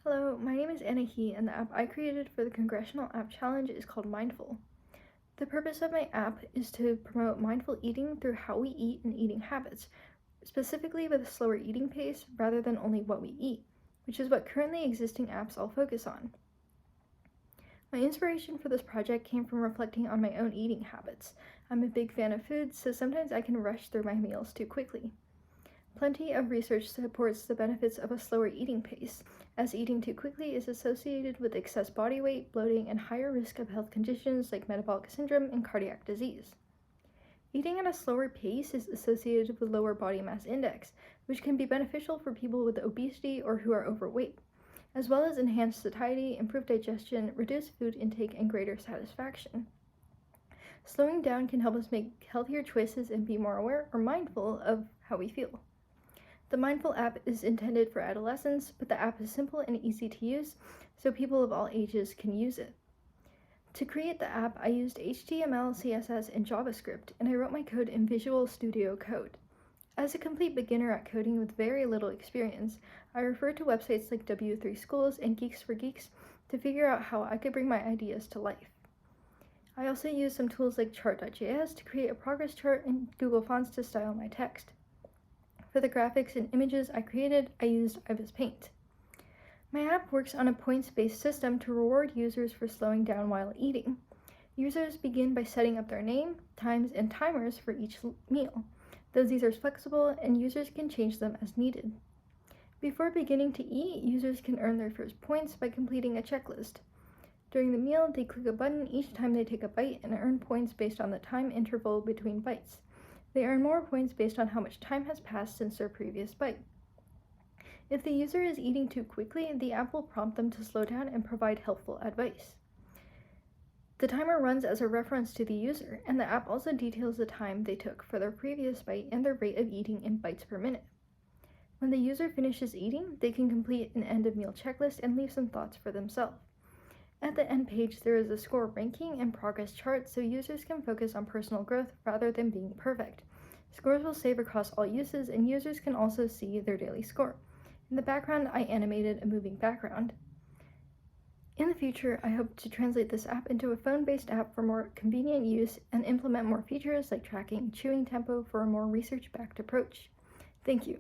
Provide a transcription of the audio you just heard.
Hello, my name is Anna He, and the app I created for the Congressional App Challenge is called Mindful. The purpose of my app is to promote mindful eating through how we eat and eating habits, specifically with a slower eating pace rather than only what we eat, which is what currently existing apps all focus on. My inspiration for this project came from reflecting on my own eating habits. I'm a big fan of food, so sometimes I can rush through my meals too quickly. Plenty of research supports the benefits of a slower eating pace, as eating too quickly is associated with excess body weight, bloating, and higher risk of health conditions like metabolic syndrome and cardiac disease. Eating at a slower pace is associated with lower body mass index, which can be beneficial for people with obesity or who are overweight, as well as enhanced satiety, improved digestion, reduced food intake, and greater satisfaction. Slowing down can help us make healthier choices and be more aware or mindful of how we feel. The Mindful app is intended for adolescents, but the app is simple and easy to use, so people of all ages can use it. To create the app, I used HTML, CSS, and JavaScript, and I wrote my code in Visual Studio Code. As a complete beginner at coding with very little experience, I referred to websites like W3 Schools and Geeks for Geeks to figure out how I could bring my ideas to life. I also used some tools like chart.js to create a progress chart and Google Fonts to style my text. For the graphics and images I created, I used Ibis Paint. My app works on a points-based system to reward users for slowing down while eating. Users begin by setting up their name, times, and timers for each meal, though these are flexible and users can change them as needed. Before beginning to eat, users can earn their first points by completing a checklist. During the meal, they click a button each time they take a bite and earn points based on the time interval between bites. They earn more points based on how much time has passed since their previous bite. If the user is eating too quickly, the app will prompt them to slow down and provide helpful advice. The timer runs as a reference to the user, and the app also details the time they took for their previous bite and their rate of eating in bites per minute. When the user finishes eating, they can complete an end-of-meal checklist and leave some thoughts for themselves. At the end page, there is a score ranking and progress chart so users can focus on personal growth rather than being perfect. Scores will save across all uses, and users can also see their daily score. In the background, I animated a moving background. In the future, I hope to translate this app into a phone-based app for more convenient use and implement more features like tracking chewing tempo for a more research-backed approach. Thank you.